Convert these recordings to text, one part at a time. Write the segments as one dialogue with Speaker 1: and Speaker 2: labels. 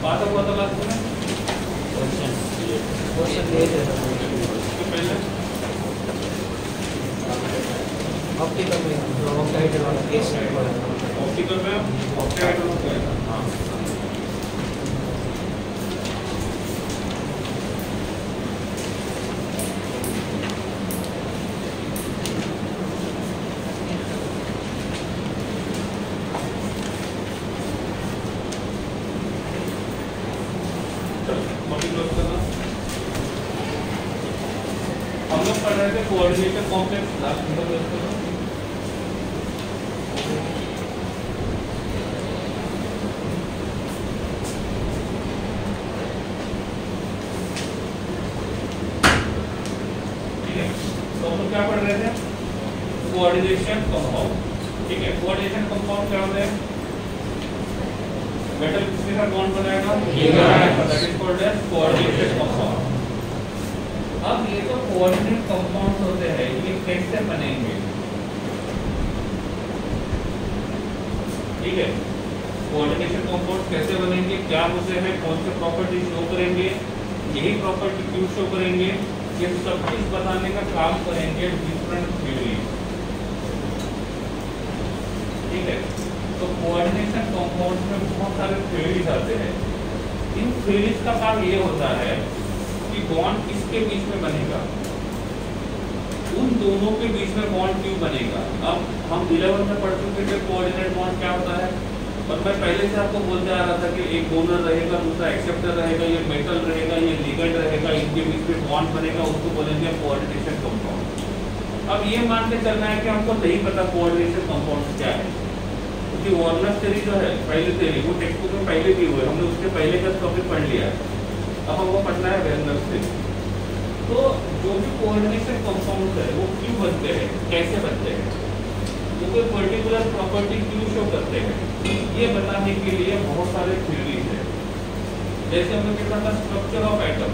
Speaker 1: बात हुआ था लास्ट में
Speaker 2: ऑप्टिकल में ऑक्साइड वाला केस
Speaker 1: ऑप्टिकल में ऑक्साइड हाँ हम लोग पढ़ रहे थे कोऑर्डिनेटर कॉम्प्लेक्स लास्ट में क्या पढ़ रहे थे कोऑर्डिनेशन कंपाउंड। ठीक है, कोऑर्डिनेशन कंपाउंड क्या होता है? मेटल किसके साथ बॉन्ड बनाएगा? That is called as coordinated compound. अब ये जो कोऑर्डिनेट कंपाउंड होते हैं ये कैसे बनेंगे? ठीक है, कोऑर्डिनेशन कंपाउंड कैसे बनेंगे, क्या होते हैं, कौन से प्रॉपर्टी शो करेंगे, यही प्रॉपर्टी क्यों शो करेंगे, ये सब चीज बताने का काम करेंगे डिफरेंट थ्योरी। ठीक है, तो कोऑर्डिनेशन कंपाउंड में बहुत सारे थ्योरीज आते हैं। इन थ्योरीज का काम ये होता है कि बॉन्ड किसके बीच में बनेगा, उन दोनों के बीच में बॉन्ड क्यों बनेगा। अब हम 11 में पढ़ चुके थे कोऑर्डिनेट बॉन्ड क्या होता है, और मैं पहले से आपको बोलते आ रहा था कि एक डोनर रहेगा, दूसरा एक्सेप्टर रहेगा, ये मेटल रहेगा, ये लिगेंड रहेगा, इनके बीच में बॉन्ड बनेगा, उसको बोलेंगे कोऑर्डिनेशन कंपाउंड। अब ये मान के चलना है कि हमको नहीं पता कोऑर्डिनेशन कंपाउंड क्या है, क्योंकि वार्नर थ्योरी जो है पहले थ्योरी वो टेक्स्ट बुक में पहले भी हुए, हमने उसके पहले का टॉपिक पढ़ लिया है। अब हमको पढ़ना है वार्नर थ्योरी। तो जो भी कोऑर्डिनेशन कंपाउंड है वो क्यों बनते हैं, कैसे बनते हैं, वो कोई पर्टिकुलर प्रॉपर्टी क्यों शो करते हैं, ये बताने के लिए बहुत सारे थ्योरीज है। जैसे हमने देखा था स्ट्रक्चर ऑफ एटम,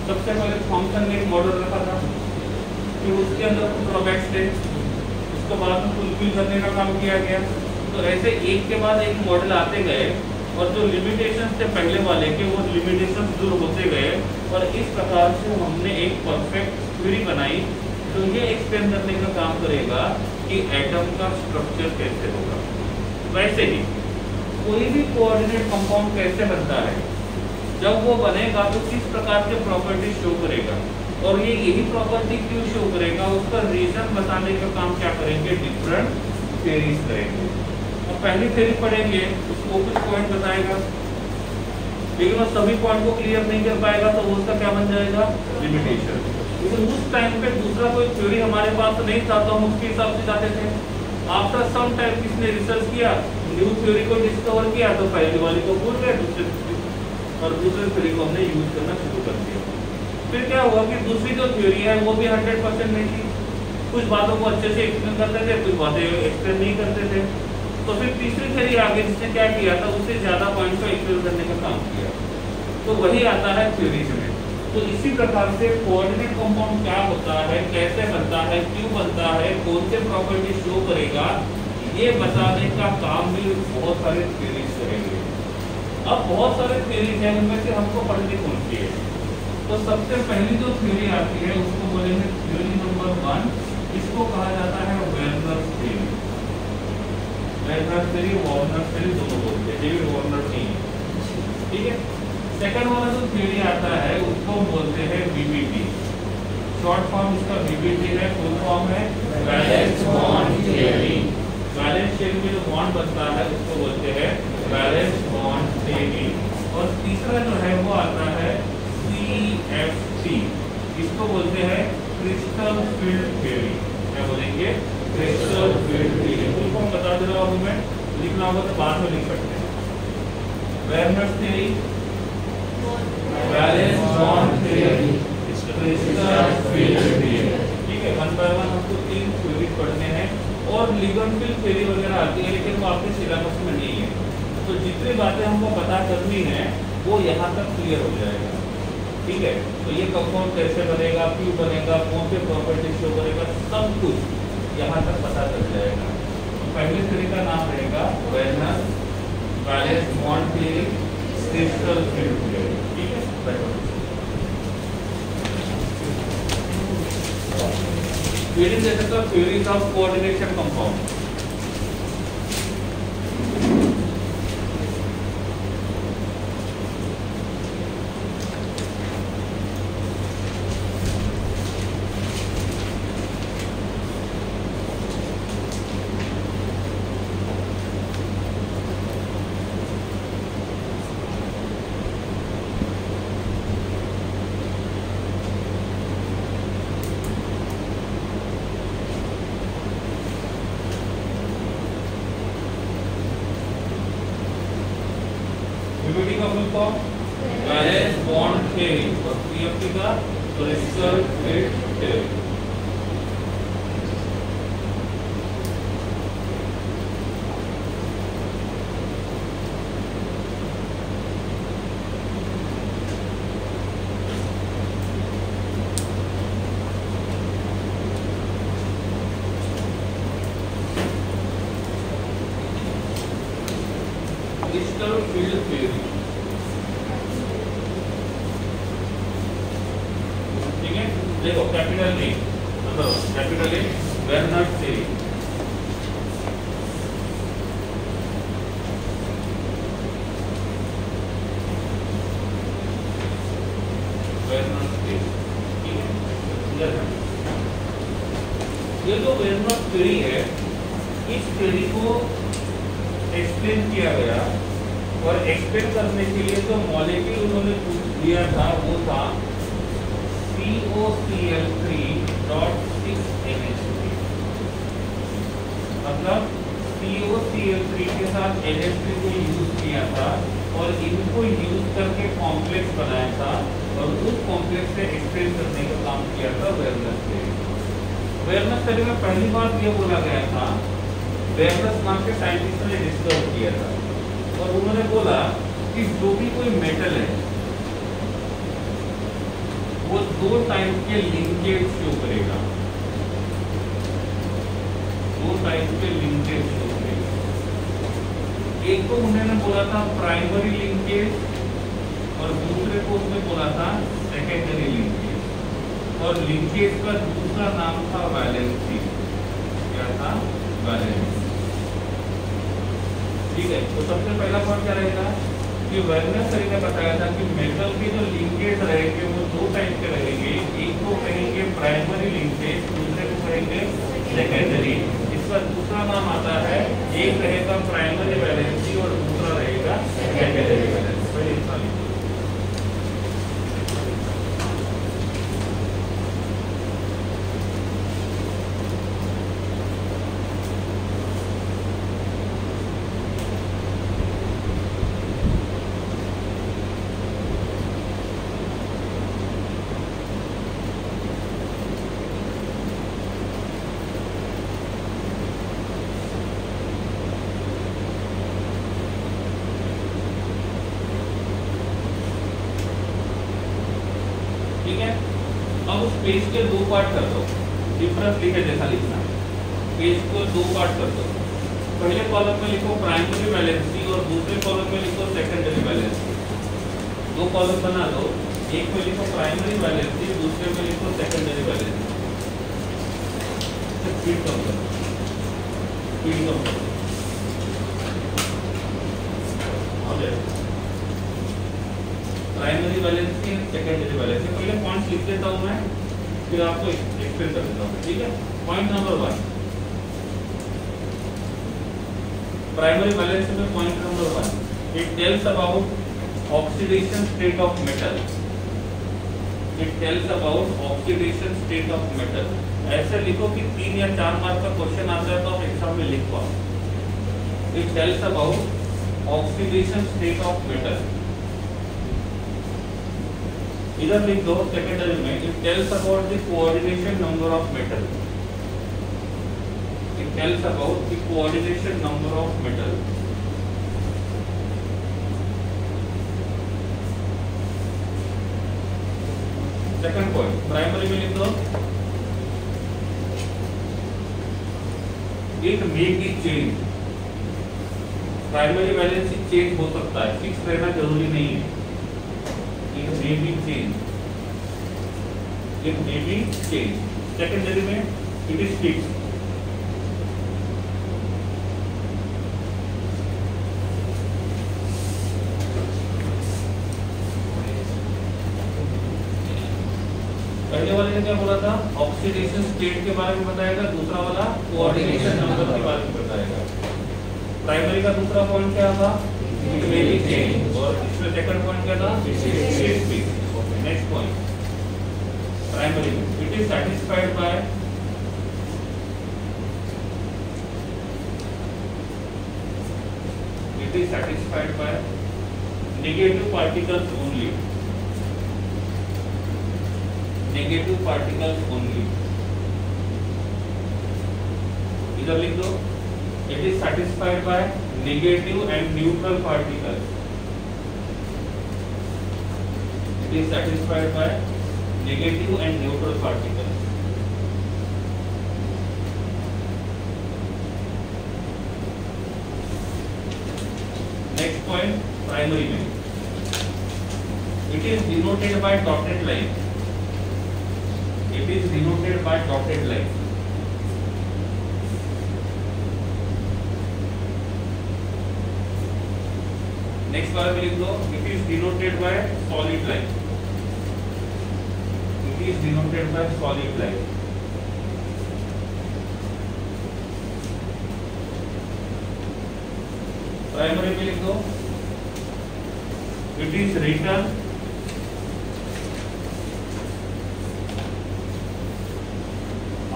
Speaker 1: सबसे पहले थॉमसन ने एक मॉडल रखा था, फिर उसके अंदर कुछ ड्रॉबैक्स थे, उसको बाद में फुलफिल करने का काम किया गया। तो ऐसे एक के बाद एक मॉडल आते गए और जो लिमिटेशंस थे पहले वाले के वो लिमिटेशंस दूर होते गए, और इस प्रकार से हमने एक परफेक्ट थ्योरी बनाई जो ये एक्सप्लेन करने का काम करेगा कि एटम का स्ट्रक्चर कैसे होगा। वैसे ही कोई भी कोऑर्डिनेट कंपाउंड कैसे बनता है, जब वो बनेगा तो किस प्रकार के प्रॉपर्टी शो करेगा, और ये यही प्रॉपर्टी क्यों शो करेगा, उसका रीजन बताने का काम क्या करेंगे, डिफरेंट थ्योरीज करेंगे। और पहली थ्योरी पढ़ेंगे उसको कुछ पॉइंट बताएगा, लेकिन वो सभी पॉइंट को क्लियर नहीं कर पाएगा तो उसका क्या बन जाएगा, लिमिटेशन। लेकिन उस टाइम पे दूसरा कोई थ्योरी हमारे पास नहीं था तो हम उसके हिसाब से जाते थे। आफ्टर सम टाइम किसने रिसर्च किया, न्यू थ्योरी को डिस्कवर किया, तो पहले वाली को भूल गए, और दूसरे थ्योरी को हमने यूज करना शुरू कर दिया। फिर क्या हुआ कि दूसरी जो थ्योरी है वो भी 100% नहीं थी, कुछ बातों को अच्छे से एक्सप्लेन करते थे, कुछ बातें एक्सप्लेन नहीं करते थे। तो फिर तीसरी थ्योरी आ गई जिसने क्या किया था, उससे ज्यादा पॉइंट को एक्सप्लेन करने का काम किया, तो वही आता है थ्योरीज में। तो इसी प्रकार से कोऑर्डिनेट कंपाउंड क्या होता है, कैसे बनता है, क्यों बनता है, कौन से प्रॉपर्टी शो करेगा, ये बताने का काम भी बहुत सारे थ्योरीज करेंगे। अब बहुत सारे थ्योरीज हैं, उनमें से हमको पढ़नी कौन सी है। तो सबसे पहली जो थ्योरी आती है उसको बोलेंगे थ्योरी नंबर 1, इसको कहा जाता है Warner theory. Warner theory, Warner theory दोनों बोलते हैं, डेविड वार्नर नहीं, ठीक है। सेकंड वाला जो थ्योरी आता है उसको बोलते हैं वीबीटी, शॉर्ट फॉर्म इसका वीबीटी है, फुल फॉर्म है valence bond theory. Valence theory में जो बॉन्ड बनता है उसको बोलते हैं वैलेंस बॉन्ड थ्योरी। और तीसरा जो है वो आता है CFT, इसको बोलते हैं क्रिस्टल फील्ड थ्योरी। क्या बोलेंगे, crystal field theory. Full form बता दे रहा हूँ मैं, लिखना होगा तो बाद में लिख सकते हैं। Warner theory, valence bond theory, crystal field theory. ठीक है, वन बाय वन हमको 3 थ्योरी पढ़ने हैं, और लिगेंड फील्ड थ्योरी वगैरह आती है लेकिन वो आपके सिलेबस में नहीं है। तो जितनी बातें हमको पता करनी है वो यहाँ तक क्लियर हो जाएगा। ठीक है, तो ये कंपाउंड कैसे बनेगा, क्यों बनेगा, कौन से प्रॉपर्टी शो करेगा, सब कुछ यहाँ तक पता चल जाएगा। तो पहले थ्योरी का नाम रहेगा Warner valence bond theory, crystal field theory. ठीक है, फिर इन जैसे तो theories of coordination compound. PPT का full form valence bond theory और पीएफटी का crystal field theory. Crystal field theory, ठीक है। देखो capital A, capital A Werner theory, Werner theory, ठीक है। ये जो वेर्नर थ्योरी है, इस थ्योरी को एक्सप्लेन किया गया और एक्सप्लेन करने के लिए जो मॉलिक्यूल उन्होंने दिया था वो था COCl3.6NH3, मतलब COCl3 के साथ NH3 को यूज किया था और इनको यूज करके कॉम्प्लेक्स बनाया था और उस कॉम्प्लेक्स से एक्सप्लेन करने का काम किया था वेर्नर थ्योरी। वेर्नर थ्योरी में पहली बार ये बोला गया था, वेर्नर नाम के साइंटिस्ट ने डिस्कवर किया था और उन्होंने बोला कि जो भी कोई मेटल है वो दो टाइप के लिंकेज शो करेगा, दो टाइप के लिंकेज शो करेगा। एक को उन्होंने बोला था प्राइमरी लिंकेज और दूसरे को उसने बोला था सेकेंडरी लिंकेज और लिंकेज का दूसरा नाम था वैलेंसी। क्या था? वैलेंसी। ठीक है, तो सबसे पहला पॉइंट क्या रहेगा कि वेर्नर थ्योरी ने बताया था कि मेटल के जो लिंकेज रहेंगे वो दो टाइप के रहेंगे, एक को कहेंगे प्राइमरी लिंकेज, दूसरे को कहेंगे सेकेंडरी। इसका दूसरा नाम आता है, एक रहेगा प्राइमरी वैलेंसी और दूसरा रहेगा सेकेंडरी वैलेंसी। पहले इसका लिखो। ठीक है, अब उस पेज के दो पार्ट कर दो, डिफरेंस लिखे जैसा लिखना है। पेज को दो पार्ट कर दो, पहले कॉलम में लिखो प्राइमरी वैलेंसी और दूसरे कॉलम में लिखो सेकेंडरी वैलेंसी। दो कॉलम बना दो, एक में लिखो प्राइमरी वैलेंसी, दूसरे में लिखो सेकेंडरी वैलेंसी। स्पीड कम करो, स्पीड कम करो। प्राइमरी वैलेंसी सेकेंडरी वैलेंसी, पहले पॉइंट्स लिख देता हूं मैं, फिर आपको एक्सप्लेन कर देता हूं। ठीक है, पॉइंट नंबर 1, प्राइमरी वैलेंसी में point number 1, it tells about oxidation state of metal. It tells about oxidation state of metal. ऐसे लिखो कि 3 या 4 मार्क का क्वेश्चन आता है तो आप एग्जाम में लिख पाओ। It tells about oxidation state of metal. इधर लिख दो सेकेंडरी में, it tells about the coordination number of metal. It tells about the coordination number of metal. Second point primary में लिख दो, it may be change. Primary valency change हो सकता है, फिक्स रहना जरूरी नहीं है। It may be change, it may be change. Secondary में इट इज फिक्स। पहले वाले ने क्या बोला था, ऑक्सीडेशन स्टेट के बारे में बताएगा, दूसरा वाला कोऑर्डिनेशन नंबर के बारे में बताएगा। प्राइमरी का दूसरा पॉइंट क्या था, इट मे बी चेंज, और इसमें सेकंड पॉइंट क्या था, it is fix. Okay, next point primary में it is satisfied by negative particles only, negative particles only. इधर लिख दो, it is satisfied by negative and neutral particles, it is satisfied by negative and neutral particles. Next point primary में it is denoted by dotted line, it is denoted by dotted line। नेक्स्ट वाला भी लिख दो, it is denoted by solid line, it is denoted by solid line। Primary में लिख दो, it is written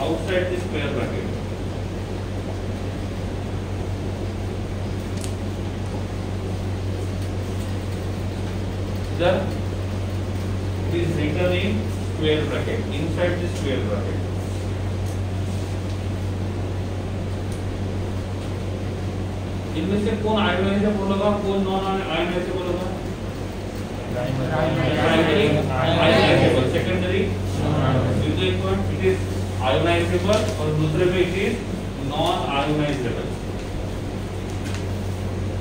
Speaker 1: outside the square bracket, then it is written in square bracket, inside the square bracket। इनमें से कौन ioniser बोलेगा, कौन non ioniser बोलेगा? Primary ionisable, secondary it is ionisable, और दूसरे में it is non ionisable.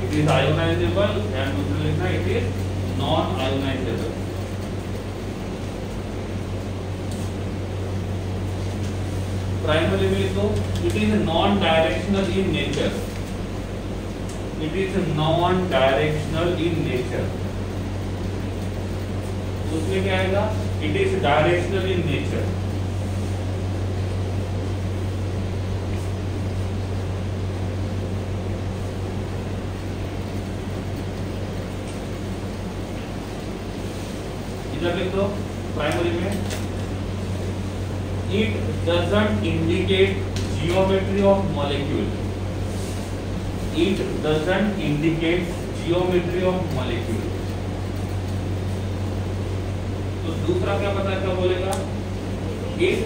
Speaker 1: It is ionisable and दूसरे लिखना it is non ionisable. Primary में लिखो, it is non directional in nature, it is non directional in nature. उसमें क्या आएगा, it is directional in nature. इधर लिख दो प्राइमरी में, it doesn't indicate geometry of molecule, it doesn't indicate geometry of molecule. तो दूसरा क्या पता, क्या बोलेगा, इट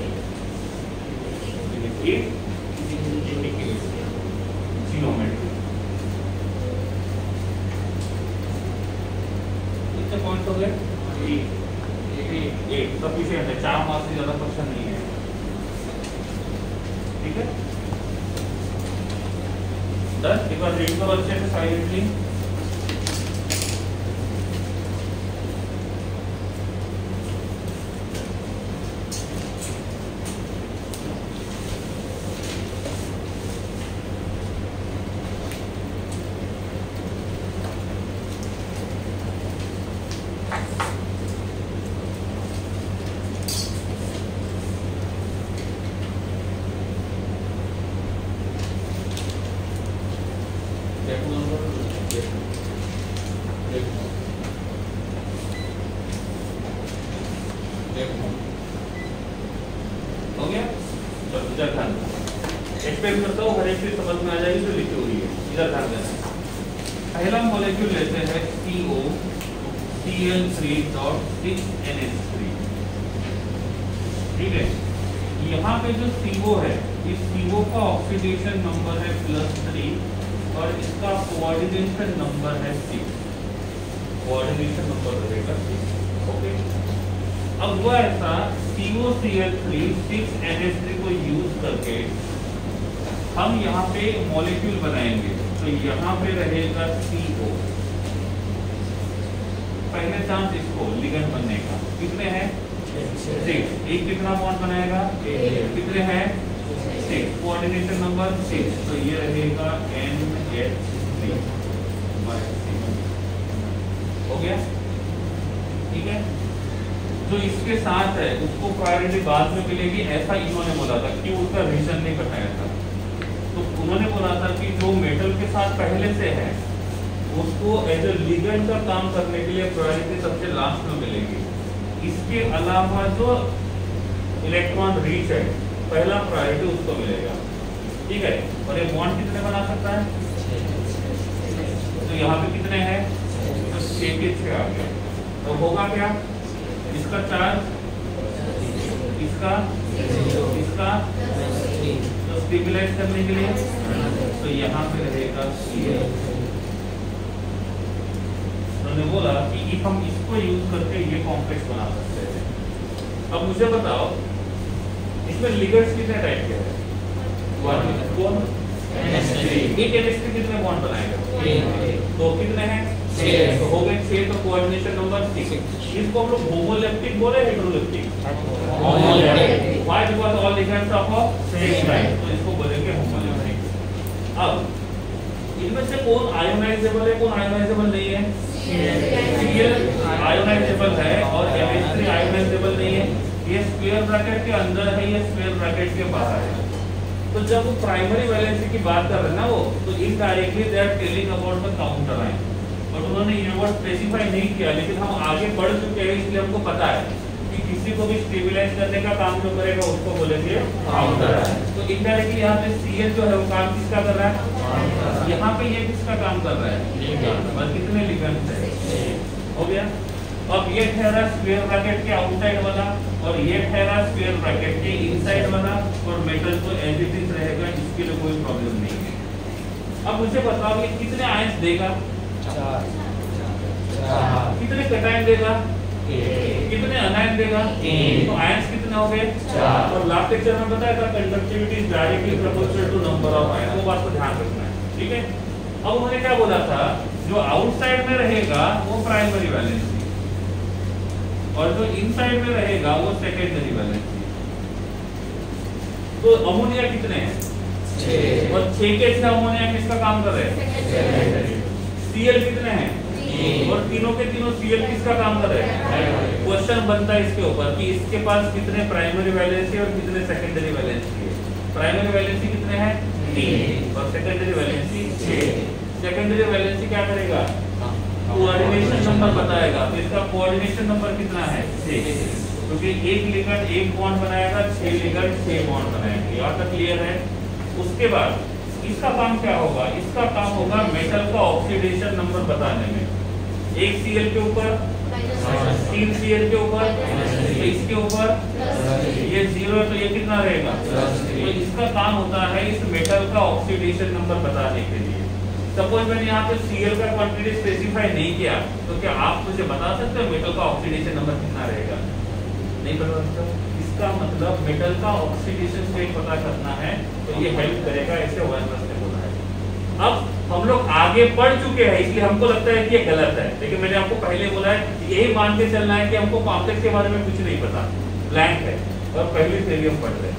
Speaker 1: इंडिकेट्स जियोमेट्री। कितने पॉइंट हो गए, एक सफिशिएंट है, 4 मार्क्स से ज्यादा क्वेश्चन नहीं है, ठीक है। 10 एक बार रीड करो अच्छे से साइलेंटली। हो गया, चलो इधर ध्यान दो, एक्सप्लेन करता हूँ, हर एक चीज समझ में आ जाएगी जो लिखी हुई है। इधर ध्यान देना, पहला मॉलिक्यूल लेते हैं COCl3.6NH3, ठीक है। यहाँ पे जो CO है, इस CO का ऑक्सीडेशन नंबर है +3 और इसका कोऑर्डिनेशन नंबर है 6, कोऑर्डिनेशन नंबर रहेगा 6, ओके। अब वो ऐसा COCl3 6NH3 को यूज करके हम यहाँ पे मॉलिक्यूल बनाएंगे। तो तो यहाँ पे रहेगा CO, पहले चांस इसको लिगेंड बनने का। कितने हैं? 6। एक कितना बॉन्ड बनाएगा? कितने हैं? 6। कोऑर्डिनेशन नंबर 6, तो ये रहेगा NH3 हो गया। ठीक है, जो इसके साथ है उसको प्रायोरिटी बाद में मिलेगी, ऐसा इन्होंने बोला था। क्यों? उसका रीजन नहीं बताया था। तो उन्होंने बोला था कि जो मेटल के साथ पहले से है उसको एज ए लिगेंड का काम करने के लिए प्रायोरिटी सबसे लास्ट में मिलेगी। इसके अलावा जो इलेक्ट्रॉन रिच है पहला प्रायोरिटी उसको मिलेगा। ठीक है, और ये बॉन्ड कितने बना सकता है? तो यहाँ पे कितने हैं? तो 6 के 6 आ गया। तो होगा क्या? इसका चार्ज, इसका, इसका, तो स्टेबलाइज करने के लिए तो यहाँ पे रहेगा Cl। उन्होंने बोला कि हम इसको यूज करके ये कॉम्प्लेक्स बना सकते हैं। अब मुझे बताओ इसमें लिगेंड्स कितने टाइप के हैं? कौन? एक NH3 कितने बॉन्ड बनाएगा? तो कितने हैं? 6। तो हो गए 6, तो कोऑर्डिनेशन नंबर 6। इसको हम लोग होमोलेप्टिक बोले, heteroleptic? Homoleptic. Why? Because all ligands of same type, तो इसको बोलेंगे होमोलेप्टिक। अब इनमें से कौन आयोनाइजेबल है, कौन आयोनाइजेबल नहीं है? Cl आयोनाइजेबल है और NH3 आयोनाइजेबल नहीं है। ये स्क्वायर ब्रैकेट के अंदर है, ये स्क्वायर ब्रैकेट के बाहर है। तो जब प्राइमरी वैलेंसी की बात कर रहे हैं ना वो, तो indirectly they are telling about the counter ion. But उन्होंने ये वर्ड स्पेसिफाई नहीं किया, लेकिन हम आगे बढ़ चुके हैं इसलिए हमको पता है कि किसी को भी स्टेबलाइज करने का काम जो करेगा उसको बोलेंगे काउंटर आयन। तो इनडायरेक्टली यहाँ पे Cl जो है वो काम किसका कर रहा है? यहाँ पे ये किसका काम कर रहा है? बस कितने लिगेंड्स है? हो गया। अब ये ठहरा स्क्वायर ब्रैकेट के आउटसाइड वाला और ये ठहरा स्क्वायर ब्रैकेट के इनसाइड वाला, और मेटल तो एज इट इज रहेगा, इसके लिए कोई प्रॉब्लम नहीं है। अब मुझे बताओ ये कितने आयंस देगा? 4। कितने कैटायन देगा? कितने अनायन देगा? तो आयंस कितने हो गए? 4। और लास्ट लेक्चर में बताया था conductivity is directly proportional to number of ion, वो बात को ध्यान रखना है। ठीक है, अब उन्होंने क्या बोला था? जो आउटसाइड में रहेगा वो प्राइमरी वैलेंसी और जो इनसाइड में रहेगा वो सेकेंडरी वैलेंसी। तो अमोनिया कितने हैं? 6। और 6 के 6 अमोनिया किसका काम कर रहे हैं? Cl कितने हैं? और तीनों के तीनों Cl किसका काम कर रहे हैं? क्वेश्चन बनता है इसके ऊपर कि इसके पास कितने प्राइमरी वैलेंसी और कितने सेकेंडरी वैलेंसी है। प्राइमरी वैलेंसी कितने हैं? 3 और सेकेंडरी वैलेंसी 6। सेकेंडरी वैलेंसी क्या करेगा? कोऑर्डिनेशन नंबर बताएगा। तो इसका कोऑर्डिनेशन नंबर कितना है? 6, क्योंकि एक लिगेंड एक बॉन्ड बनाएगा, 6 लिगेंड 6 बॉन्ड बनाएंगे। यहाँ तक क्लियर है? उसके बाद इसका काम क्या होगा? इसका काम होगा मेटल का ऑक्सीडेशन नंबर बताने में। एक Cl के ऊपर, 3 Cl के ऊपर, इसके ऊपर ये 0 है तो ये कितना रहेगा? तो इसका काम होता है इस मेटल का ऑक्सीडेशन नंबर बताने के लिए। सपोज मैंने यहाँ पे Cl का क्वांटिटी स्पेसिफाई नहीं किया, तो क्या आप मुझे बता सकते हो मेटल का ऑक्सीडेशन नंबर कितना रहेगा? नहीं बता सकते। इसका मतलब मेटल का ऑक्सीडेशन स्टेट पता करना है, तो ये हेल्प करेगा। ऐसे वर्णन से बोला है। अब हम लोग आगे बढ़ चुके हैं इसलिए हमको लगता है कि ये गलत है, लेकिन मैंने आपको पहले बोला है यही मान के चलना है कि हमको कॉम्प्लेक्स के बारे में कुछ नहीं पता, ब्लैंक है और पहली से हम पढ़ रहे हैं।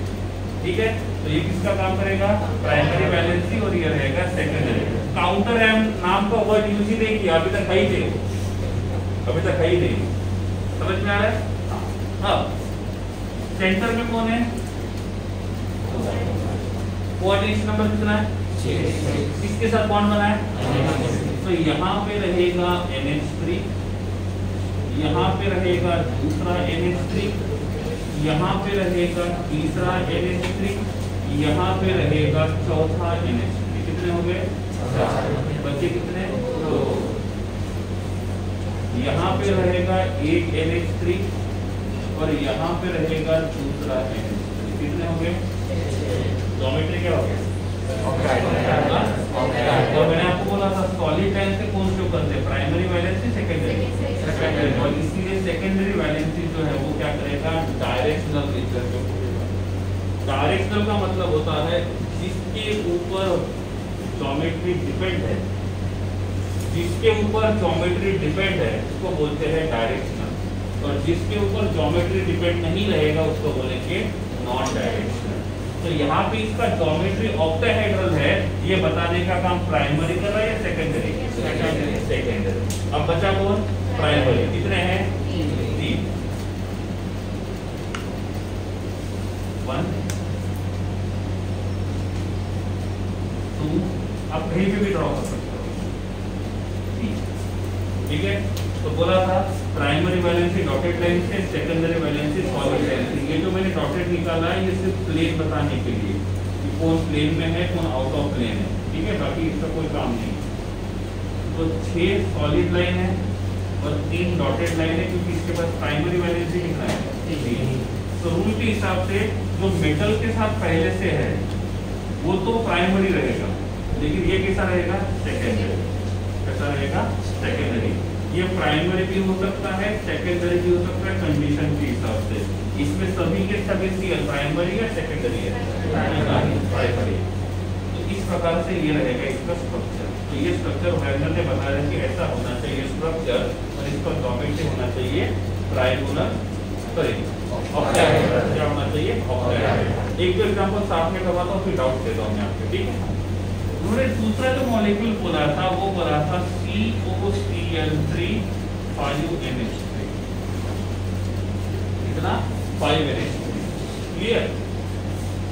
Speaker 1: ठीक है, तो ये किसका काम करेगा? प्राइमरी वैलेंसी, और ये रहेगा सेकेंडरी। काउंटर आयन नाम का वर्ड यूज ही नहीं किया, अभी तक है ही नहीं, अभी तक है ही नहीं। समझ में आ रहा है? अब सेंटर में कौन है? कोऑर्डिनेशन नंबर कितना है? 6। किसके साथ बॉन्ड बना है? तो यहाँ पे रहेगा NH3, यहाँ पे रहेगा दूसरा NH3, यहाँ पे रहेगा तीसरा NH3, यहाँ पे रहेगा चौथा NH3। कितने हो गए? 4। बच्चे कितने? 2। यहाँ पे रहेगा एक NH3 और यहाँ पे रहेगा दूसरा NH3। कितने हो गए? ज्योमेट्री क्या हो गया? तो मैंने आपको बोला था सॉलिड लाइन से कौन शो करते हैं? Primary valency, secondary. और इसीलिए सेकेंडरी वैलेंसी जो है वो क्या करेगा? डायरेक्शनल नेचर को करेगा। डायरेक्शनल का मतलब होता है जिसके ऊपर ज्योमेट्री डिपेंड है, जिसके ऊपर ज्योमेट्री डिपेंड है उसको बोलते हैं डायरेक्शनल, और जिसके ऊपर ज्योमेट्री डिपेंड नहीं रहेगा उसको बोलेंगे नॉन डायरेक्शनल। तो यहाँ पे इसका ज्योमेट्री ऑक्टाहेड्रल है ये बताने का काम प्राइमरी कर रहा है या सेकेंडरी? सेकेंडरी। अब बचा कौन? प्राइमरी। कितने हैं? 3। 1 2, आप कहीं पे भी ड्रॉ कर सकते हो, 3। ठीक है, तो बोला था प्राइमरी वैलेंसी डॉटेड लाइन से, सेकेंडरी वैलेंसी सॉलिड लाइन से। ये जो मैंने डॉटेड निकाला है ये सिर्फ प्लेन बताने के लिए कि कौन प्लेन में है कौन आउट ऑफ प्लेन है, ठीक है, बाकी इसका कोई काम नहीं। तो 6 सॉलिड लाइन है और 3 डॉटेड लाइन है, क्योंकि इसके पास प्राइमरी वैलेंसी कितना है? 3। तो रूल के हिसाब से जो मेटल के साथ पहले से है वो तो प्राइमरी रहेगा, लेकिन ये कैसा रहेगा? सेकेंडरी। कैसा रहेगा? सेकेंडरी। ये प्राइमरी भी हो सकता है, सेकेंडरी भी हो सकता है कंडीशन के हिसाब से। इसमें सभी के सभी सीएल प्राइमरी या सेकेंडरी है? प्राइमरी। तो इस प्रकार से ये रहेगा इसका स्ट्रक्चर। तो ये स्ट्रक्चर वैगनर ने बताया कि ऐसा होना चाहिए स्ट्रक्चर, और इसका ज्योमेट्री होना चाहिए ट्रायंगुलर, सॉरी ऑक्टाहेड्रल। क्या होना चाहिए? ऑक्टाहेड्रल। एक दो एग्जांपल साथ में करवाता हूँ, फिर डाउट देता हूँ मैं आपको, ठीक है। उन्होंने दूसरा जो मॉलिक्यूल बोला था वो बोला था COCl3 5NH3। कितना? 5NH3। क्लियर?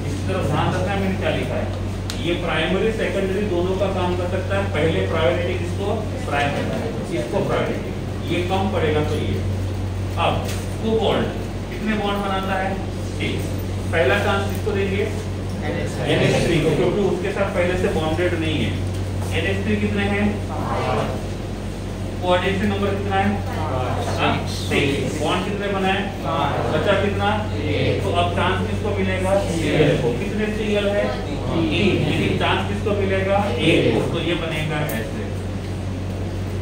Speaker 1: इस तरफ ध्यान रखना है मैंने क्या लिखा है। ये प्राइमरी सेकेंडरी दोनों का काम कर सकता है। पहले प्रायोरिटी किसको? प्राइमरी, इसको प्रायोरिटी। ये कम पड़ेगा तो ये। अब कोबाल्ट कितने बॉन्ड बनाता है? 6। पहला चांस किसको देंगे? NH3 को, क्योंकि उसके साथ पहले से बॉन्डेड नहीं है। NH3 कितने हैं? कोऑर्डिनेशन नंबर कितना है? 6। बॉन्ड कितने बनाए? बचा कितना? तो अब चांस किसको मिलेगा? Cl को। कितने Cl है? 3। लेकिन चांस किसको मिलेगा? 1 को। तो ये बनेगा ऐसे,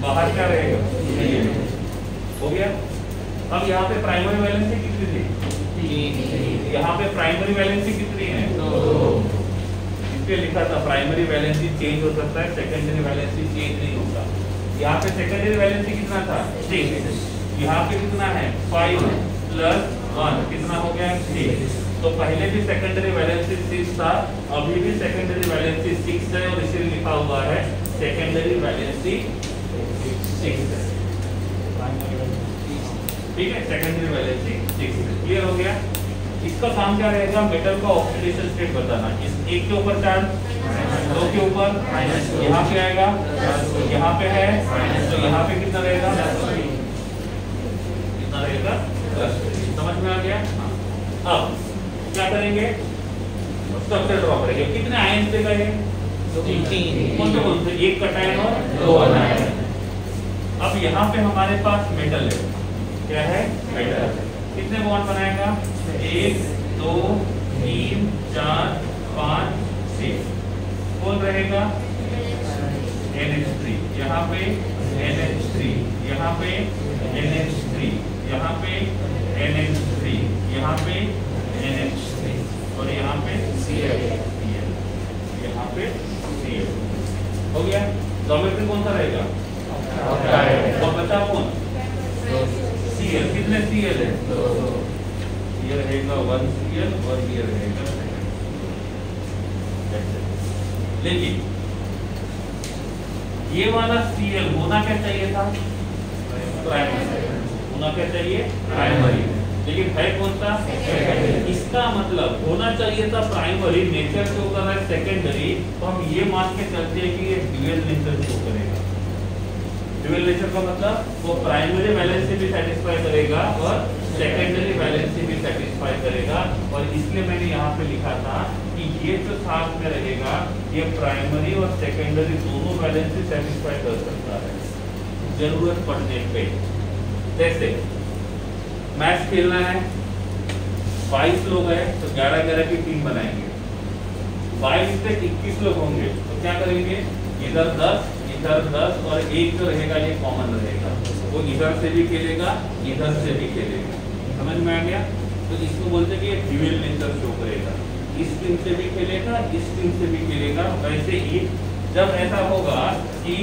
Speaker 1: बाहर क्या रहेगा? हो गया। अब यहाँ पे प्राइमरी वैलेंसी कितनी थी? 3। यहाँ पे प्राइमरी वैलेंसी कितनी है? 2। इसलिए लिखा था प्राइमरी वैलेंसी चेंज हो सकता है, सेकेंडरी वैलेंसी चेंज नहीं होता। यहाँ पे सेकेंडरी वैलेंसी कितना था? 6। यहाँ पे कितना है? 5 + 1 कितना हो गया? 6। तो पहले भी सेकेंडरी वैलेंसी 6 था, अभी भी सेकेंडरी वैलेंसी 6 है, और इसीलिए लिखा हुआ है सेकेंडरी वैलेंसी 6 है। ठीक है, सेकेंडरी वैलेंसी 6। क्लियर हो गया? इसका काम क्या रहेगा? मेटल का ऑक्सीडेशन स्टेट बताना। इस एक के ऊपर चार्ज, 2 के ऊपर, यहाँ पे आएगा, यहाँ पे है, तो यहाँ पे कितना रहेगा? कितना रहेगा? 10। समझ में आ गया? अब क्या करेंगे? स्ट्रक्चर ड्रॉ करेंगे। कितने आयन देगा ये? 3। कौन से? एक कटायन और 2 अनायन। अब यहाँ पे हमारे पास मेटल है। क्या है? मेटल। कितने बॉन्ड बनाएगा? 1 2 3 4 5 6। कौन रहेगा? NH3। यहाँ पे NH3, यहाँ पे NH3, यहाँ पे NH3, यहाँ पे NH3, और यहाँ पे Cl, यहाँ पे Cl। हो गया? ज्योमेट्री कौन सा रहेगा? और बचा कौन? Cl। कितने Cl है? 2। ये रहेगा 1 Cl और ये रहेगा 2। लेकिन ये वाला Cl होना क्या चाहिए था? प्राइमरी। होना क्या चाहिए? प्राइमरी। लेकिन है कौन सा? इसका मतलब होना चाहिए था प्राइमरी, नेचर शो कर रहा है सेकेंडरी, तो हम ये मान के चलते हैं कि ये ड्यूअल नेचर शो करेगा। ड्यूअल नेचर का मतलब वो प्राइमरी वैलेंसी भी सेटिस्फाई करेगा और सेकेंडरी वैलेंसी भी सेटिस्फाई करेगा। और इसलिए मैंने यहाँ पे लिखा था कि ये जो साथ में रहेगा ये प्राइमरी और सेकेंडरी दोनों वैलेंसी सेटिस्फाई कर सकता है जरूरत पड़ने पे। जैसे मैच खेलना है, 22 लोग हैं तो 11-11 की टीम बनाएंगे। 22 से 21 लोग होंगे तो क्या करेंगे? इधर 10 इधर 10 और एक जो रहेगा ये कॉमन रहेगा, वो इधर से भी खेलेगा इधर से भी खेलेगा। समझ में आ गया? तो इसको बोलते हैं कि ये ड्यूअल नेचर शो करेगा, इस टीम से भी खेलेगा इस टीम से भी खेलेगा। वैसे ही जब ऐसा होगा कि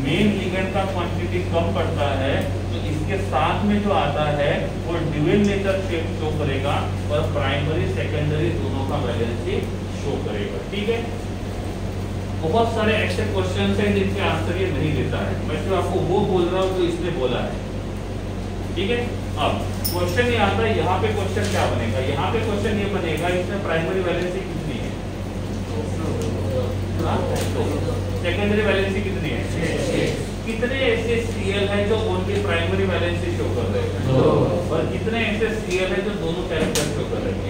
Speaker 1: मेन लिगेंड का क्वांटिटी कम पड़ता है तो इसके साथ में जो आता है वो ड्यूअल नेचर शेप शो करेगा और प्राइमरी सेकेंडरी दोनों का वैलेंसी शो करेगा। ठीक है, बहुत सारे ऐसे क्वेश्चन हैं जिनके आंसर ये नहीं देता है, मैं तो आपको वो बोल रहा हूँ जो इसने बोला है। ठीक है, अब क्वेश्चन ये आता है, यहाँ पे क्वेश्चन क्या बनेगा, यहाँ पे क्वेश्चन ये बनेगा इसमें प्राइमरी वैलेंसी कितनी है, सेकेंडरी वैलेंसी कितनी है, कितने ऐसे सीएल है जो उनकी प्राइमरी वैलेंसी शो कर रहे हैं और कितने ऐसे सीएल है जो दोनों कैरेक्टर शो कर रहे हैं।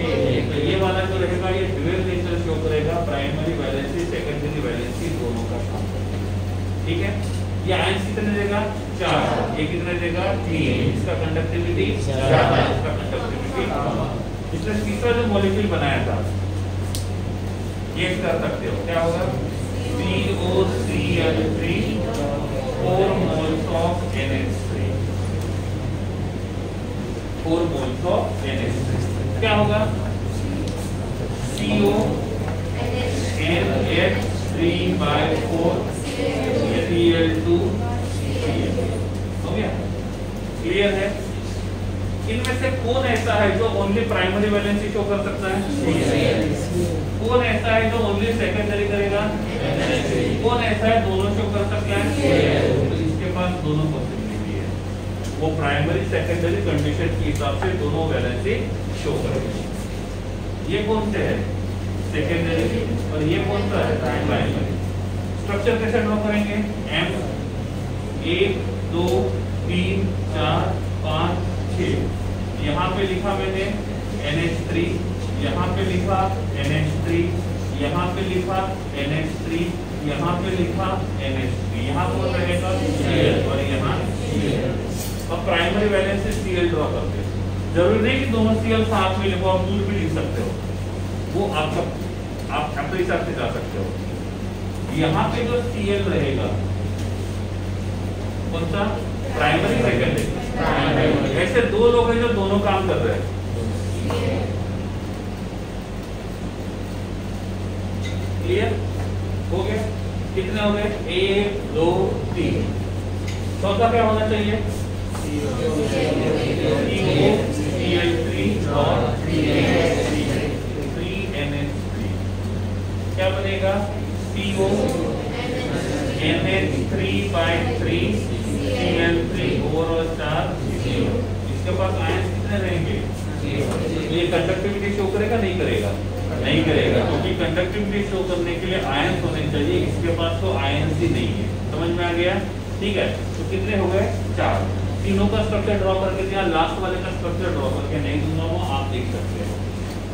Speaker 1: तो ये वाला जो रहेगा ये ड्यूअल नेचर शो करेगा, प्राइमरी वैलेंसी सेकेंडरी वैलेंसी दोनों का काम करेगा। ठीक है, ये आयंस कितने देगा 4, ये कितने देगा 3, इसका कंडक्टिविटी ज्यादा, इसका कंडक्टिविटी कम। इसने तीसरा जो मॉलिक्यूल बनाया था ये कर सकते हो, क्या होगा COCl3 4 moles of NH3, 4 moles of NH3 क्या होगा CO NH3/4 Cl2 Cl। हो गया, क्लियर है। इनमें से कौन ऐसा है जो ओनली प्राइमरी वैलेंसी शो कर सकता है, कौन ऐसा है जो ओनली सेकेंडरी करेगा, कौन ऐसा है दोनों शो कर सकता है, तो इसके पास दोनों पॉसिबिलिटी है, वो प्राइमरी सेकेंडरी कंडीशन के हिसाब से दोनों वैलेंसी शो करेगा। ये कौन से है सेकेंडरी और ये कौन सा है प्राइमरी। स्ट्रक्चर कैसे ड्रॉ करेंगे, M 1 2 3 4 5 6, यहाँ पे लिखा मैंने NH3, यहाँ पे लिखा NH3, यहाँ पे लिखा NH3, यहाँ पे लिखा NH3, यहाँ पर रहेगा Cl और यहाँ Cl। अब प्राइमरी वैलेंसी Cl ड्रॉ करते हैं, जरूरी नहीं कि दोनों Cl साथ में लिखो, आप दूर भी लिख सकते हो, वो आपका आप अपने हिसाब से जा सकते हो। यहाँ पे जो Cl रहेगा कौन सा, प्राइमरी सेकेंडरी। ऐसे दो लोग हैं जो दोनों काम कर रहे हैं, क्लियर हो गया, कितने हो गए 1 2 3, चौथा क्या होना चाहिए Cl3 और 3NH3, क्या बनेगा CO NH3/3 Cl3 ओवरऑल 4 0। इसके पास आयंस कितने रहेंगे, ये कंडक्टिविटी शो करेगा नहीं करेगा, नहीं करेगा, क्योंकि कंडक्टिविटी शो करने के लिए आयंस होने चाहिए, इसके पास तो आयंस ही नहीं है। समझ में आ गया, ठीक है। तो कितने हो गए 4, तीनों का स्ट्रक्चर ड्रॉ करके दिया, लास्ट वाले का स्ट्रक्चर ड्रॉ करके नहीं दूंगा, वो आप देख सकते हो।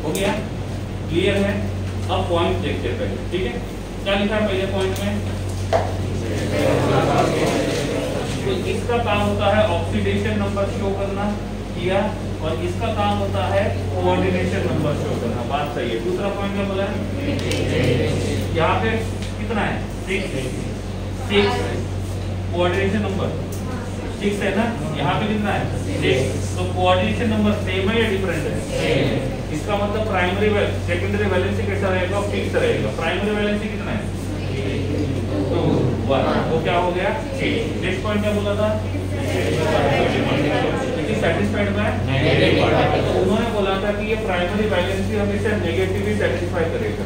Speaker 1: हो गया, क्लियर है। अब पॉइंट देखते हैं पहले, ठीक है। क्या लिखा है पहले पॉइंट में, तो इसका काम होता है ऑक्सीडेशन नंबर शो करना, किया, और इसका काम होता है कोऑर्डिनेशन नंबर शो करना, बात सही है। दूसरा पॉइंट क्या बोला है, यहाँ पे कितना है 6 कोऑर्डिनेशन नंबर 6 है ना, यहाँ पे कितना है 6, तो कोऑर्डिनेशन नंबर सेम है या डिफरेंट है, इसका मतलब प्राइमरी सेकेंडरी वैलेंसी कैसा रहेगा, फिक्स रहेगा। प्राइमरी वैलेंसी कितना है तो 1, वो क्या हो गया 6। नेक्स्ट पॉइंट क्या बोला था, सेटिस्फाइड बाय, तो उन्होंने बोला था कि ये प्राइमरी वैलेंसी हमेशा नेगेटिव ही सेटिस्फाई करेगा,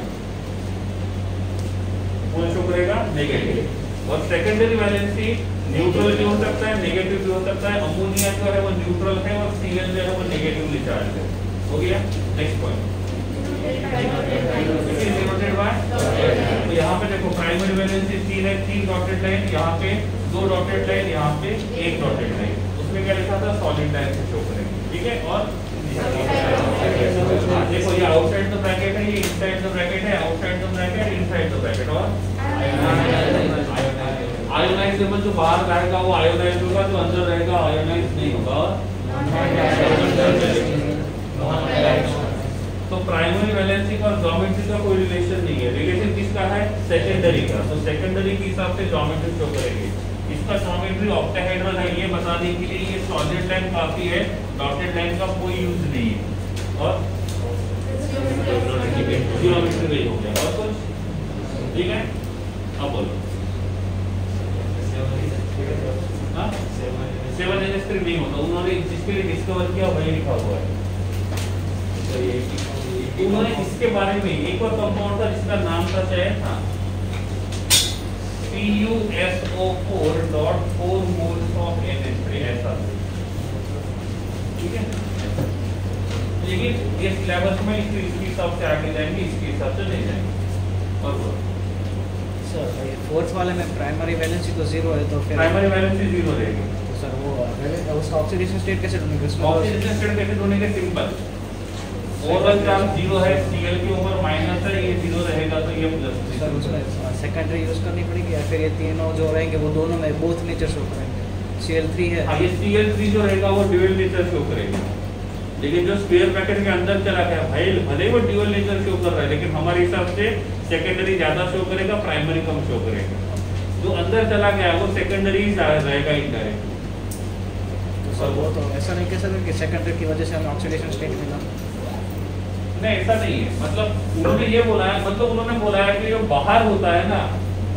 Speaker 1: कौन शो करेगा नेगेटिव, और सेकेंडरी वैलेंसी न्यूट्रल भी हो सकता है नेगेटिव भी हो सकता है। अमोनिया जो है वो न्यूट्रल है और Cl जो है वो नेगेटिवली चार्ज है। हो गया, नेक्स्ट पॉइंट, तो यहाँ पे देखो प्राइमरी वैलेंसी 3 है, 3 डॉटेड लाइन, यहाँ पे 2 डॉटेड लाइन, यहाँ पे 1 डॉटेड लाइन, उसमें क्या लिखा था सॉलिड लाइन से शो करेंगे, ठीक है। और देखो ये आउटसाइड द ब्रैकेट है, ये इनसाइड द ब्रैकेट है, outside the bracket, inside the bracket, और आयोनाइजेबल जो बाहर रहेगा वो आयोनाइज होगा, जो अंदर रहेगा आयोनाइज नहीं होगा। तो प्राइमरी वैलेंसी का और ज्योमेट्री का कोई रिलेशन नहीं है, रिलेशन किसका है सेकेंडरी का, तो सेकेंडरी के हिसाब से ज्योमेट्री शो करेंगे। इसका ज्योमेट्री ऑक्टाहेड्रल है, ये बताने के लिए ये सॉलिड लाइन काफी है, डॉटेड लाइन का कोई यूज नहीं है, और ज्योमेट्री नहीं हो गया और कुछ, ठीक है। अब बोलो हाँ 7NH3 नहीं होता, उन्होंने जिसके लिए डिस्कवर किया वही लिखा हुआ है। उन्होंने इसके बारे में एक और कंपाउंड था जिसका नाम था शायद PuSO4.4 moles of NH3 ऐसा, ठीक है। लेकिन ये सिलेबस में इसके हिसाब से आगे जाएंगे, इसके हिसाब से नहीं जाएंगे। और
Speaker 2: सर ये फोर्थ वाले में प्राइमरी वैलेंसी तो जीरो है, तो फिर
Speaker 1: प्राइमरी वैलेंसी जीरो रहेगी।
Speaker 2: तो सर वो उसका ऑक्सीडेशन स्टेट कैसे ढूंढेंगे?
Speaker 1: ऑक्सीडेशन स्टेट कैसे ढूंढेंगे? सिंपल, ओवरऑल चार्ज जीरो है, Cl की ऊपर माइनस है, ये जीरो रहेगा तो ये प्लस।
Speaker 2: सर उसमें सेकेंडरी यूज करनी पड़ेगी या फिर ये तीनों जो रहेंगे वो दोनों में बोथ नेचर शो करेंगे? Cl3 है,
Speaker 1: हाँ, ये Cl3 जो रहेगा वो ड्यूअल नेचर शो करेगा, लेकिन जो स्क्वायर ब्रैकेट के अंदर चला गया भाई, भले वो ड्यूअल नेचर शो कर रहा है, लेकिन हमारे हिसाब से सेकेंडरी ज्यादा शो करेगा, प्राइमरी कम शो करेगा। जो अंदर चला गया वो सेकेंडरी रहेगा इनडायरेक्ट।
Speaker 2: तो सर वो तो ऐसा नहीं कह सकते कि सेकेंडरी की वजह से हमें ऑक्सीडेशन स्टेट मिला?
Speaker 1: नहीं, ऐसा नहीं है। मतलब उन्होंने ये बोला है, मतलब उन्होंने बोला है कि जो बाहर होता है ना,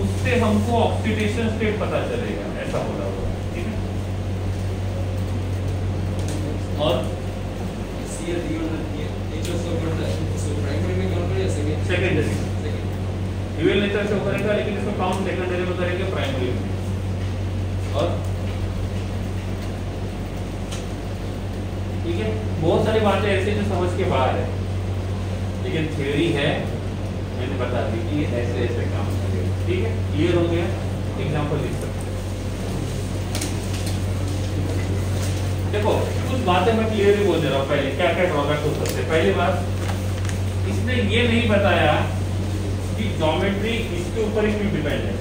Speaker 1: उससे हमको ऑक्सीडेशन स्टेट पता चलेगा, ऐसा बोला हुआ है, ठीक है। और सेकेंडरी ड्यूअल नेचर शो करेगा, लेकिन इसको काउंट सेकेंडरी में करेंगे, प्राइमरी में। और ठीक है, बहुत सारी बातें ऐसी जो समझ के बाहर है, लेकिन थ्योरी है, मैंने बता दी कि ऐसे ऐसे काम करेगा, ठीक है। क्लियर हो गया? एग्जांपल लिख सकते। देखो कुछ बातें मैं क्लियरली बोल दे रहा हूँ। पहले क्या क्या ड्रॉबैक हो सकते हैं। पहली बात, इसने ये नहीं बताया कि ज्योमेट्री इसके ऊपर ही क्यों डिपेंड है।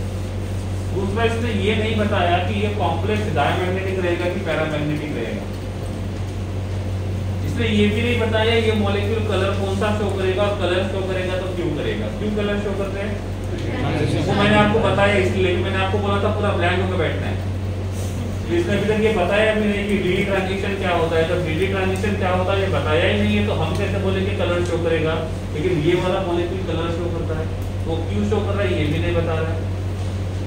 Speaker 1: दूसरा, इसने ये नहीं बताया कि ये कॉम्प्लेक्स डायमैग्नेटिक रहेगा कि पैरामैग्नेटिक रहेगा। इसने ये भी नहीं बताया ये मॉलिक्यूल कलर कौन सा शो करेगा, और कलर शो करेगा तो क्यों करेगा, क्यों कलर शो करते हैं वो मैंने आपको बताया, इसलिए मैंने आपको बोला था पूरा ब्लैंक होकर बैठना है। इसने अभी तक ये बताया भी नहीं कि डी ट्रांजिशन क्या होता है। जब डी ट्रांजिशन क्या होता है ये बताया ही नहीं है, तो हम कैसे बोलेंगे कलर शो करेगा। लेकिन ये वाला मॉलिक्यूल कलर शो करता है, तो क्यों शो कर रहा है ये भी नहीं बता रहा है।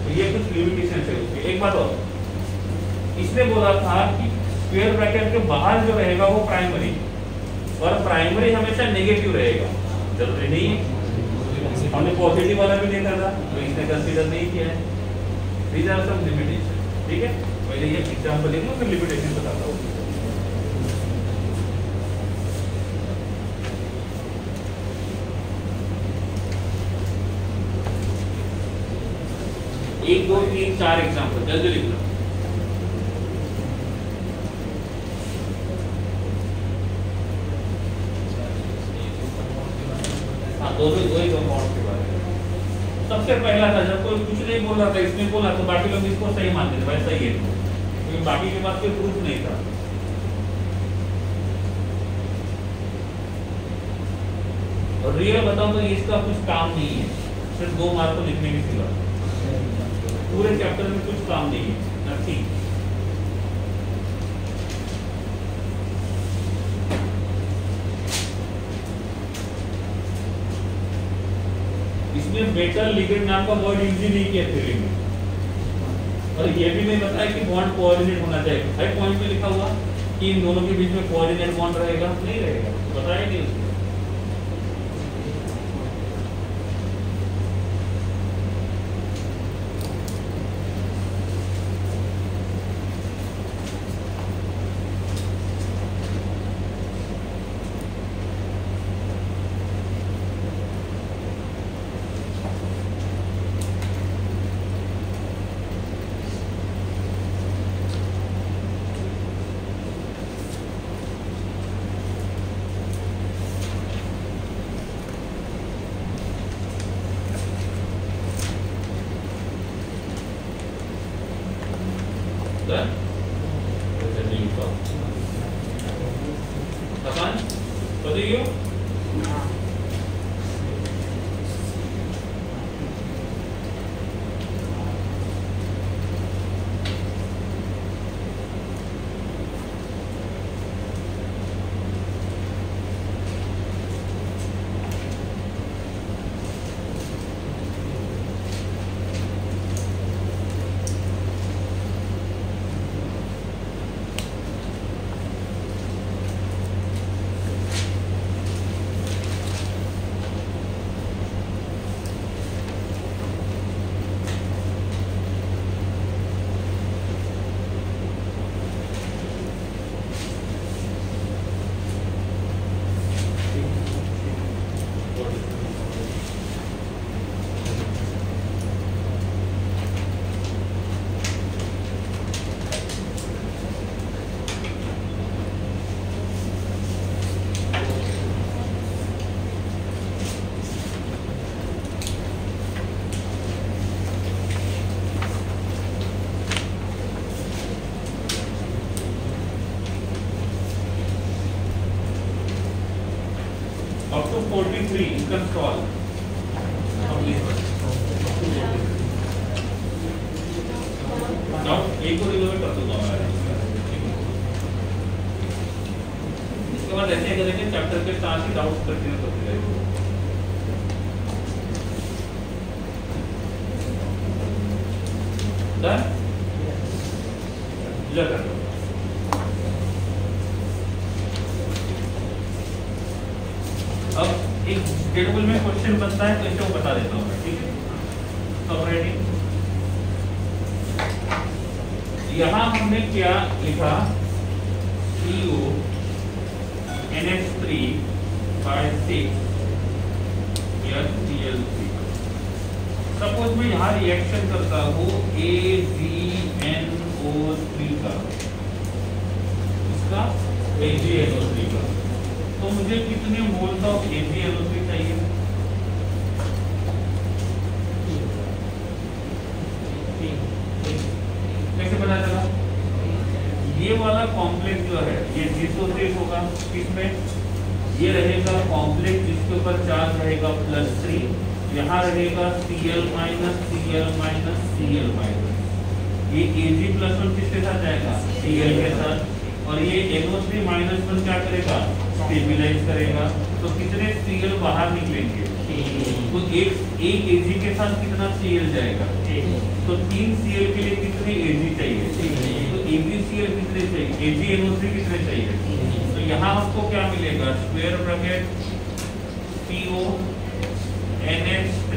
Speaker 1: तो ये कुछ लिमिटेशन है उसकी। एक बात और, इसने बोला था कि स्क्वायर ब्रैकेट के बाहर जो रहेगा वो प्राइमरी, और प्राइमरी हमेशा नेगेटिव रहेगा। जरूरी नहीं है, हमने पॉजिटिव वाला भी देखा था, तो इसने कंसीडर नहीं किया है। दीज आर सम लिमिटेशन, ठीक है। पहले ये एग्जांपल लिख लो, फिर लिमिटेशन बताता हूँ। 1 2 3 4 एग्जांपल जल्दी लिख लो। हाँ, दो ही कंपाउंड के बारे में। सबसे पहला था, जब कोई कुछ नहीं बोल रहा था, इसने बोला तो बाकी लोग इसको सही मानते थे, भाई सही है, क्योंकि बाकी के पास कोई प्रूफ नहीं था। और रियल बताऊं तो इसका कुछ काम नहीं है, सिर्फ 2 मार्क को लिखने की सिवा पूरे चैप्टर में कुछ काम नहीं है, नथिंग। इसमें मेटल लिगेंड नाम का वर्ड यूज ही नहीं किया थ्योरी में, और ये भी नहीं बताया कि बॉन्ड कोऑर्डिनेट होना चाहिए। हर पॉइंट पे लिखा हुआ कि इन दोनों के बीच में कोऑर्डिनेट बॉन्ड रहेगा, नहीं रहेगा, बताया नहीं उसने। 243 इसका सॉल्व डाउट एक को रिजॉल्व कर दूंगा मैं। इसके बाद ऐसे करेंगे चैप्टर के साथ ही डाउट कंटिन्यू करते रहेंगे। डन कर दो। अब एक टेबल में क्वेश्चन बनता है तो इसे वो बता देता हूँ मैं, ठीक है। तो रेडी, यहाँ हमने क्या लिखा, CO NH3 by 6 Cl3। Suppose मैं यहाँ रिएक्शन करता हूँ AgNO3 का, इसका AgNO3 का, तो मुझे कितने मोल्स ऑफ AgNO3 चाहिए? कैसे पता चला? ये वाला कॉम्प्लेक्स जो है ये डिसोसिएट होगा किसमें? ये रहेगा कॉम्प्लेक्स जिसके ऊपर चार्ज रहेगा +3, यहाँ रहेगा Cl minus Cl minus Cl minus, ये Ag+1 किसके साथ जाएगा? Cl के साथ, और ये NO3 -1 क्या करेगा? स्टेबलाइज करेगा। तो कितने Cl बाहर निकलेंगे? तो एक Ag के साथ कितना Cl जाएगा? तो 3 Cl के लिए कितने Ag चाहिए? तो AgCl कितने चाहिए? AgNO3 कितने चाहिए? तो यहाँ हमको क्या मिलेगा? Square bracket CO NH3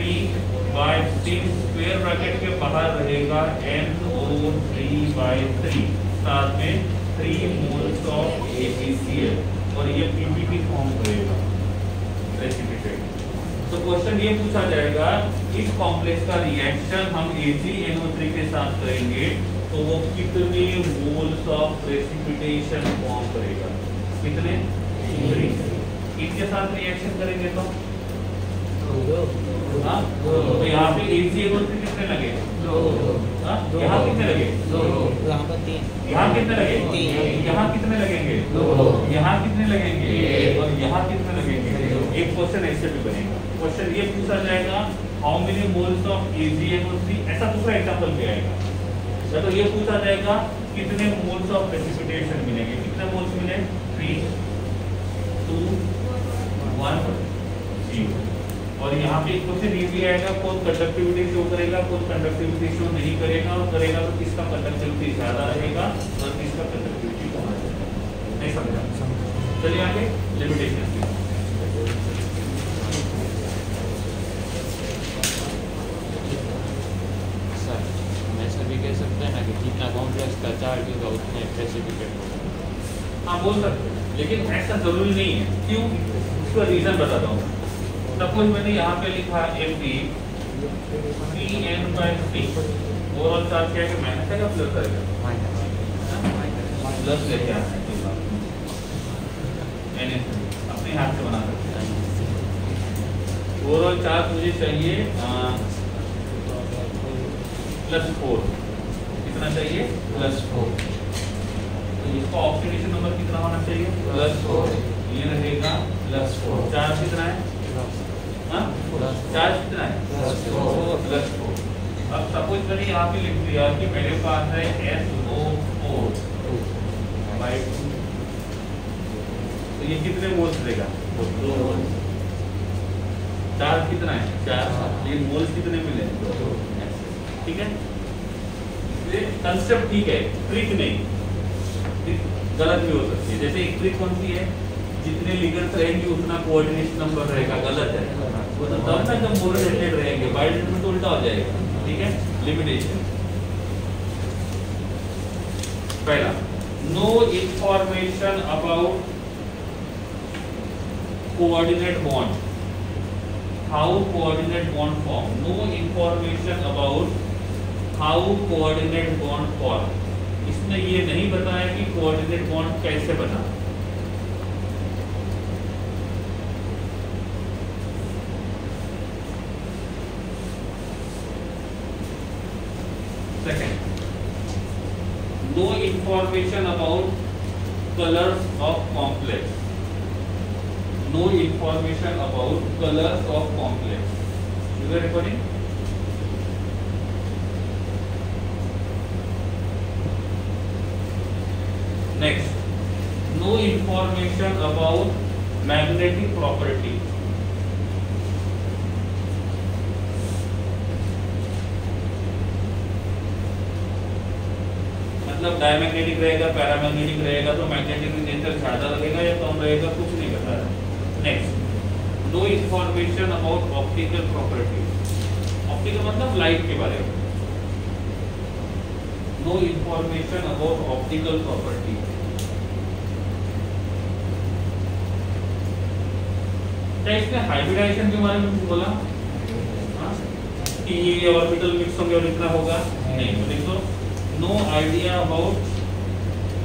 Speaker 1: by 6 square bracket के बाहर रहेगा NO3/3, साथ में 3 मोल्स ऑफ AgCl, और ये PPT फॉर्म करेगा प्रेसिपिटेट। तो क्वेश्चन ये पूछा जाएगा, इस कॉम्प्लेक्स का रिएक्शन हम AgNO3 के साथ करेंगे तो वो कितने मोल्स ऑफ प्रेसिपिटेशन फॉर्म करेगा? कितने? 3। इनके साथ रिएक्शन करेंगे तो हाँ, तो यहाँ पे AgNO3 कितने लगे? यहाँ कितने लगे? यहाँ कितने लगे? यहाँ कितने लगेंगे? यहाँ कितने लगेंगे? और यहाँ कितने लगेंगे? एक क्वेश्चन ऐसे भी बनेगा। क्वेश्चन ये पूछा जाएगा, how many moles of AgNO3, ऐसा दूसरा एग्जांपल भी आएगा। तो ये पूछा जाएगा कितने मोल्स ऑफ प्रेसिपिटेशन मिलेंगे? कितने मोल्स मिले? 3 2 1 0। और यहाँ पे क्वेश्चन ये भी आएगा, कौन कंडक्टिविटी शो करेगा, कौन कंडक्टिविटी शो नहीं करेगा, और करेगा तो किसका कंडक्टिविटी ज्यादा रहेगा और किसका कंडक्टिविटी कम रहेगा। नहीं समझा? चलिए आगे लिमिटेशन।
Speaker 3: सर हम ऐसा भी कह सकते हैं ना कि जितना कॉम्प्लेक्स का चार्ज होगा उतने प्रेसिपिटेट होगा।
Speaker 1: हाँ बोल सकते हैं, लेकिन ऐसा जरूरी नहीं है। क्यों? उसका रीजन बताता हूँ। सपोज मैंने यहाँ पे लिखा Mp Pn/3, ओवरऑल चार्ज क्या है? माइनस है या प्लस आएगा? प्लस लेके आना है, अपने हाथ से बना सकते हैं। ओवरऑल चार्ज मुझे चाहिए +4। कितना चाहिए? +4। तो इसका ऑक्सीडेशन नंबर कितना होना चाहिए? +4। ये रहेगा +4। चार्ज कितना है? चार्ज कितना है? +4। अब सपोज मैंने यहाँ पे लिख दिया कि मेरे पास है SO4, तो ये कितने मोल्स देगा? 2 मोल्स। चार्ज कितना है? 4। लेकिन मोल्स कितने मिले? 2। ठीक है, ये कंसेप्ट ठीक है, ट्रिक नहीं, गलत भी हो सकती है। जैसे एक ट्रिक कौन सी है? जितने लिगेंड्स रहेंगे उतना कोऑर्डिनेशन नंबर रहेगा। गलत है वो, तो तब ना जब मोलर रिलेटेड रहेंगे, बाइलेटरल में तो उल्टा हो जाएगा। ठीक है, लिमिटेशन। पहला, no information about coordinate bond, how coordinate bond form. No information about how coordinate bond form. इसने ये नहीं बताया कि कोऑर्डिनेट बॉन्ड कैसे बना। No information about colors of complex. no information about colors of complex. You were recording? Next, no information about magnetic property. मतलब diamagnetic रहेगा, paramagnetic रहेगा, तो मैग्नेटिक नेचर ज्यादा लगेगा या कम रहेगा, कुछ नहीं बता रहा। Next, no information about optical property. Optical मतलब लाइट के बारे में। No information about optical property. क्या इसने हाइब्रिडाइजेशन के बारे में कुछ बोला? कि ये ऑर्बिटल मिक्स होंगे और इतना होगा? नहीं। तो देखो, no idea about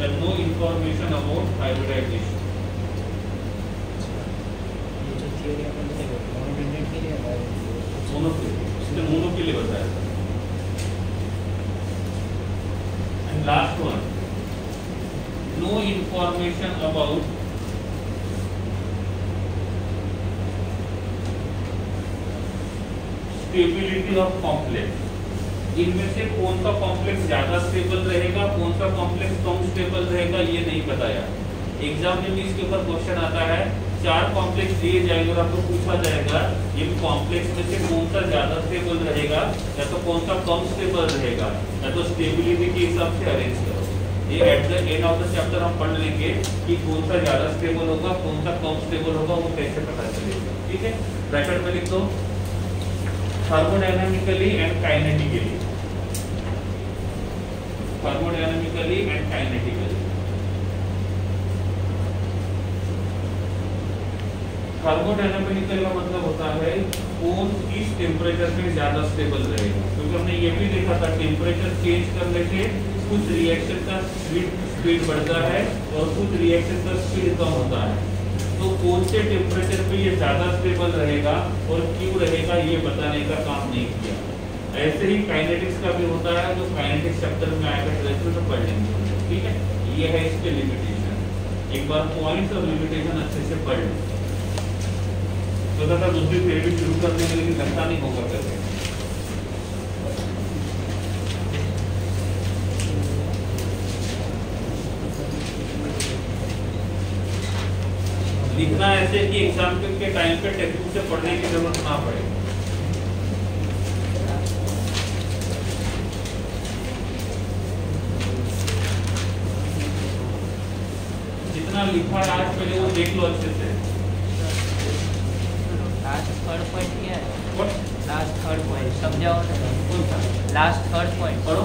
Speaker 1: and no information about hybridization.
Speaker 2: ये जो थियरी अपन बताएंगे मोनोडेंडेंट के लिए है,
Speaker 1: मोनो के लिए बताया था। And last one, no information about stability of complex. इनमें से कौन सा कॉम्प्लेक्स ज्यादा स्टेबल रहेगा, कौन सा कॉम्प्लेक्स कम स्टेबल रहेगा, ये नहीं बताया। एग्जाम में इसके ऊपर क्वेश्चन आता है, 4 कॉम्प्लेक्स दिए जाएंगे और आपको पूछा जाएगा इन कॉम्प्लेक्स में से कौन सा ज्यादा स्टेबल रहेगा या तो कौन सा कम स्टेबल रहेगा, या तो स्टेबिलिटी के हिसाब से अरेंज करो। ये at the end of the chapter हम पढ़ लेंगे कि कौन सा ज्यादा स्टेबल होगा, कौन सा कम स्टेबल होगा, वो कैसे पता चलेगा। ठीक है, ब्रैकेट में लिख दो, thermodynamically and kinetically. Thermodynamically and kinetically. Thermodynamical का मतलब होता है कौन किस टेम्परेचर पे ज्यादा स्टेबल रहेगा, क्योंकि हमने ये भी देखा था टेम्परेचर चेंज करने से कुछ रिएक्शन का स्पीड बढ़ता है और कुछ रिएक्शन का स्पीड कम होता है। तो कौन से टेम्परेचर पे ये ज्यादा स्टेबल रहेगा और क्यों रहेगा, ये बताने का काम नहीं किया। ऐसे ही काइनेटिक्स का भी होता है, जो काइनेटिक्स चैप्टर में आएगा तो पढ़ लेंगे। ठीक है, ये है इसके लिमिटेशन। एक बार पॉइंट्स और लिमिटेशन अच्छे से पढ़ लो, तो दादा दूसरी थ्योरी शुरू करने के लिए लगता नहीं होगा कैसे। लिखना ऐसे कि एग्जाम के टाइम पे टेक्स्ट बुक से पढ़ने की जरूरत ना पड़े। जितना लिखा है आज पहले वो देख लो अच्छे से।
Speaker 4: लास्ट थर्ड पॉइंट क्या है?
Speaker 1: What?
Speaker 4: लास्ट थर्ड पॉइंट समझाओ ना।
Speaker 1: कौन सा?
Speaker 4: लास्ट थर्ड पॉइंट
Speaker 1: पढ़ो।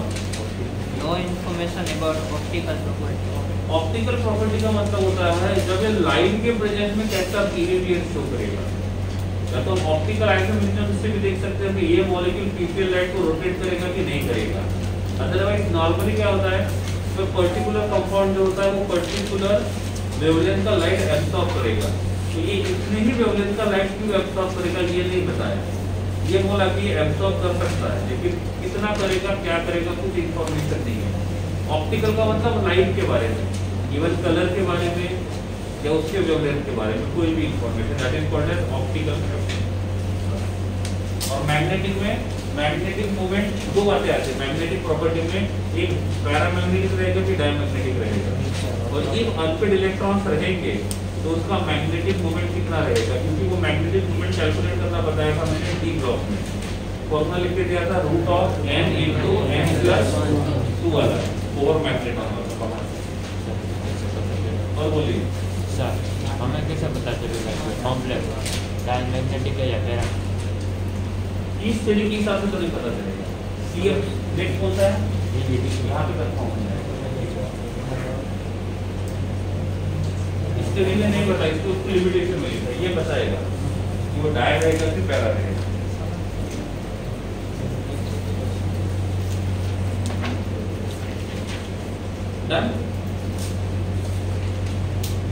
Speaker 4: No information about optical property.
Speaker 1: Optical property का मतलब होता है जब ये लाइट के प्रेजेंस में कैसा बिहेवियर शो करेगा। या तो ऑप्टिकल आइसोमेरिज्म से भी देख सकते हैं कि ये मॉलिक्यूल पीसीएल लाइट को रोटेट करेगा कि नहीं करेगा। अदरवाइज नॉर्मली क्या होता है, तो पर्टिकुलर कंपाउंड जो होता है वो पर्टिकुलर वेवलेंथ का लाइट एब्सॉर्ब करेगा। तो ये इतने ही वेवलेंथ का लाइट क्यों एब्सॉर्ब करेगा ये नहीं बताया। ये बोला कि ये एब्सॉर्ब कर सकता है, लेकिन कितना करेगा, क्या करेगा, कुछ इंफॉर्मेशन नहीं है। ऑप्टिकल का मतलब लाइट के बारे में, इवन कलर के बारे में या उसके वेवलेंथ के बारे में कोई भी information, that is called as optical property. और मैग्नेटिक में मैग्नेटिक मूवमेंट दो बातें आती है मैग्नेटिक प्रॉपर्टी में, एक पैरामैग्नेटिक रहेगा कि डायमैग्नेटिक रहेगा। और एक अल्फाइड इलेक्ट्रॉन्स रहेंगे तो उसका मैग्नेटिक मूवमेंट कितना रहेगा, क्योंकि वो मैग्नेटिक मूवमेंट कैलकुलेट करना बताया था मैंने डी ब्लॉक में। फॉर्मूला लिख के दिया था √n × n+2 वाला ओवर मैग्नेटॉन। और बोलिए
Speaker 3: सर, हमें कैसे पता चलेगा कि कॉम्प्लेक्स डायमैग्नेटिक है या पैरा?
Speaker 1: इस तरीके के हिसाब से तो नहीं पता चलेगा। सीएफ नेट कौन सा है, यहाँ पे कंफर्म हो जाएगा। इसके लिए नहीं पता, इसको उसकी लिमिटेशन में लिखा है, ये बताएगा कि वो डाय रहेगा कि पैरा रहेगा। डन,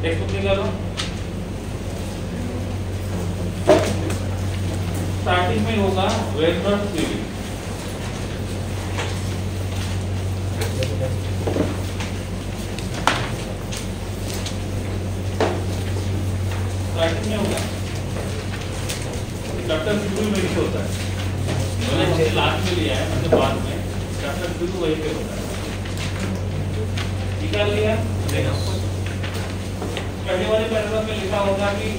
Speaker 1: टेक्स्ट बुक निकालो। स्टार्टिंग में होगा वेबर्स थ्योरी। स्टार्टिंग में वहीं पे होता है। निकाल लिया। देखो पहले वाले पैराग्राफ में लिखा होगा कि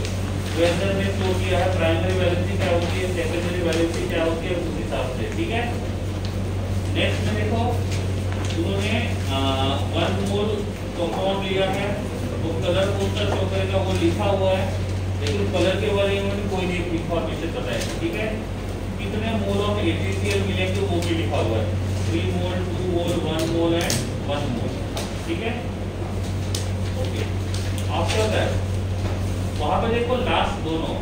Speaker 1: वेंडर ने शो किया है प्राइमरी वैलेंसी क्या होती है, सेकेंडरी वैलेंसी क्या होती है, उस हिसाब से। ठीक है। नेक्स्ट में देखो उन्होंने 1 मोल कंपाउंड लिया है, वो कलर कौन सा शो करेगा वो लिखा हुआ है, लेकिन कलर के बारे में कोई नहीं इंफॉर्मेशन बताया। ठीक है। कितने मोल ऑफ AgCl मिलेंगे वो भी लिखा हुआ है, 3 मोल, 2 मोल, 1 मोल एंड 1 मोल। ठीक है। ओके। आफ्टर दैट वहां पे देखो लास्ट दोनों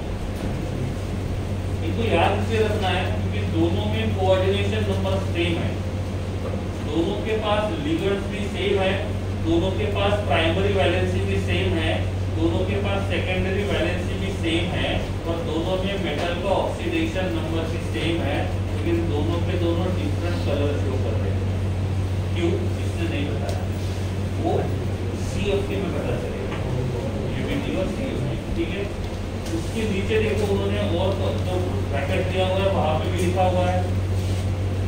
Speaker 1: इनको याद से रखना है क्योंकि दोनों में कोऑर्डिनेशन नंबर सेम है, दोनों के पास लिगेंड्स भी सेम है, दोनों के पास प्राइमरी वैलेंसी भी सेम है, दोनों के पास सेकेंडरी वैलेंसी भी सेम है, और दोनों में मेटल का ऑक्सीडेशन नंबर भी सेम है, लेकिन दोनों के दोनों डिफरेंट कलर शो कर रहे हैं। क्यों? इसने नहीं बताया, वो CFK में पता चलेगा, UBT और CFK। ठीक है। उसके नीचे देखो उन्होंने और जो ब्रैकेट दिया हुआ है वहां पे भी लिखा हुआ है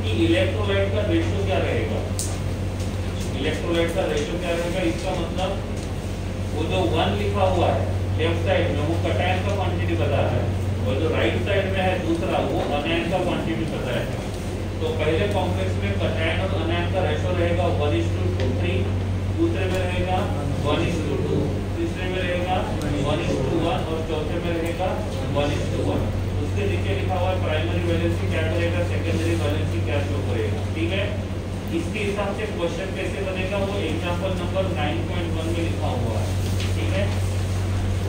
Speaker 1: कि इलेक्ट्रोलाइट का रेशियो क्या रहेगा। इलेक्ट्रोलाइट का रेशियो क्या रहेगा, इसका मतलब वो जो 1 लिखा हुआ है लेफ्ट साइड में वो कटायन का क्वांटिटी बता रहा है, और जो राइट साइड में है दूसरा वो अनायन का क्वांटिटी बता रहा है। तो पहले कॉम्प्लेक्स में कटायन और अनायन का रेशियो रहेगा 1:3, दूसरे में रहेगा 1:2, तीसरे में रहेगा 1:1 और चौथे में रहेगा 1:1। उसके नीचे लिखा हुआ है प्राइमरी वैलेंसी क्या करेगा, सेकेंडरी वैलेंसी क्या शो करेगा। ठीक है। इसके हिसाब से क्वेश्चन कैसे बनेगा वो एग्जांपल नंबर 9.1 में लिखा हुआ है। ठीक है।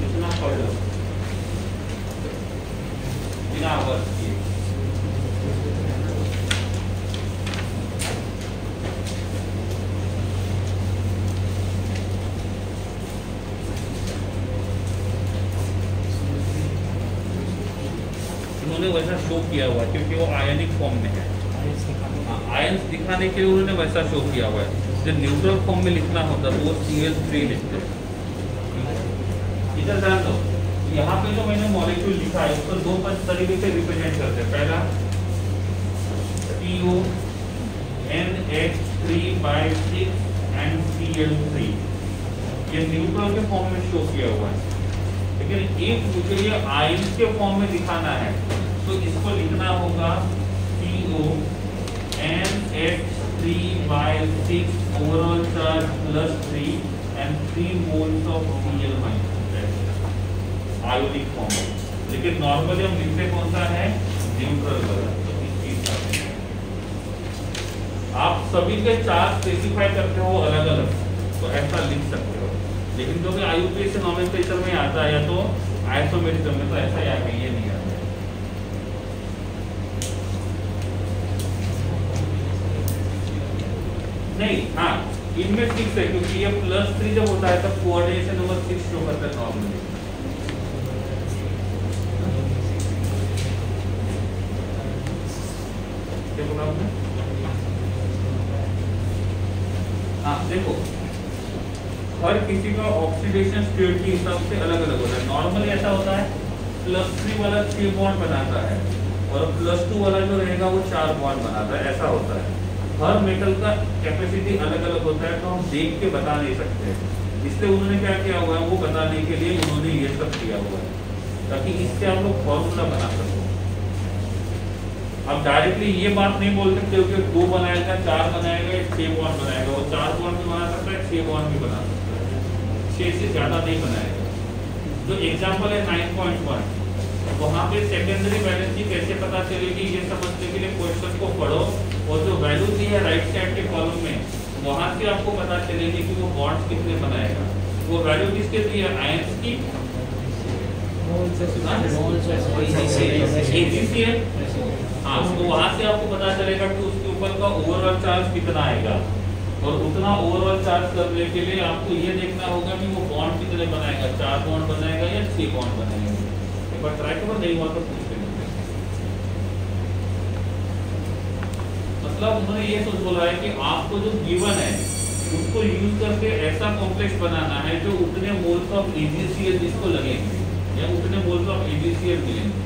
Speaker 1: इतना पढ़ लो बिना वर्क किए। उन्होंने वैसा शो किया हुआ है क्योंकि वो आयनिक फॉर्म में है, आयंस दिखाने के लिए उन्होंने वैसा शो किया हुआ है। जब न्यूट्रल फॉर्म में लिखना होता तो वो Cl3 लिखते। इधर ध्यान दो, यहाँ पे जो मैंने मॉलिक्यूल लिखा है उसको दो तरीके से रिप्रेजेंट करते हैं। पहला CONH3/6 एंड Cl3, ये न्यूट्रल के फॉर्म में शो किया हुआ है, लेकिन एक मुझे ये आयंस के फॉर्म में दिखाना है तो इसको लिखना होगा CONH3/6 overall charge +3 and 3 moles of Cl- ionic form में। लेकिन नॉर्मली हम लिखते कौन सा है, न्यूट्रल वाला। तो इस चीज का आप सभी के चार्ज स्पेसिफाई करते हो अलग अलग तो ऐसा लिख सकते हो, लेकिन जो भी IUPAC से नॉमेनक्लेचर में आता है या तो आइसोमेरिज्म में तो ऐसा या ये नहीं आता है। नहीं, हाँ इनमें 6 है क्योंकि ये +3 जब होता है तब कोऑर्डिनेशन नंबर 6 शो करता है नॉर्मली। क्या बोला आपने? हाँ देखो हर किसी का ऑक्सीडेशन स्टेट के हिसाब से अलग अलग होता है। नॉर्मली ऐसा होता है +3 वाला 6 बॉन्ड बनाता है और +2 वाला जो रहेगा वो 4 बॉन्ड बनाता है, ऐसा होता है। हर मेटल का कैपेसिटी अलग अलग होता है तो हम देख के बता नहीं सकते, इसलिए उन्होंने क्या किया हुआ है वो बताने के लिए उन्होंने ये सब किया हुआ है ताकि इससे आप लोग फॉर्मूला बना सको। अब डायरेक्टली ये बात नहीं बोल सकते कि 2 बनाएगा, 4 बनाएगा, 6 बॉन्ड बनाएगा। वो 4 बॉन्ड भी बना सकता है, 6 बॉन्ड भी बना सकता है, 6 से ज्यादा नहीं बनाएगा। जो एग्जांपल है 9.1, वहाँ पे सेकेंडरी वैलेंसी कैसे पता चलेगी ये समझने के लिए क्वेश्चन को पढ़ो और जो वैल्यू दी है राइट साइड के कॉलम में वहाँ से आपको पता चलेगी कि वो बॉन्ड्स कितने बनाएगा। वो वैल्यू किसके दी है, आयंस की, AgCl। हाँ तो वहाँ से आपको पता चलेगा कि उसके ऊपर का ओवरऑल चार्ज कितना आएगा, और उतना ओवरऑल चार्ज करने के लिए आपको ये देखना होगा कि वो बॉन्ड कितने बनाएगा, 4 बॉन्ड बनाएगा या 6 बॉन्ड बनाएगा। एक बार ट्राई करो, नहीं हुआ तो पूछ लेंगे। मतलब उन्होंने ये सोच बोला है कि आपको जो गिवन है उसको यूज करके ऐसा कॉम्प्लेक्स बनाना है जो उतने मोल्स ऑफ AgCl जिसको लगेंगे या उतने मोल्स ऑफ AgCl मिलेंगे।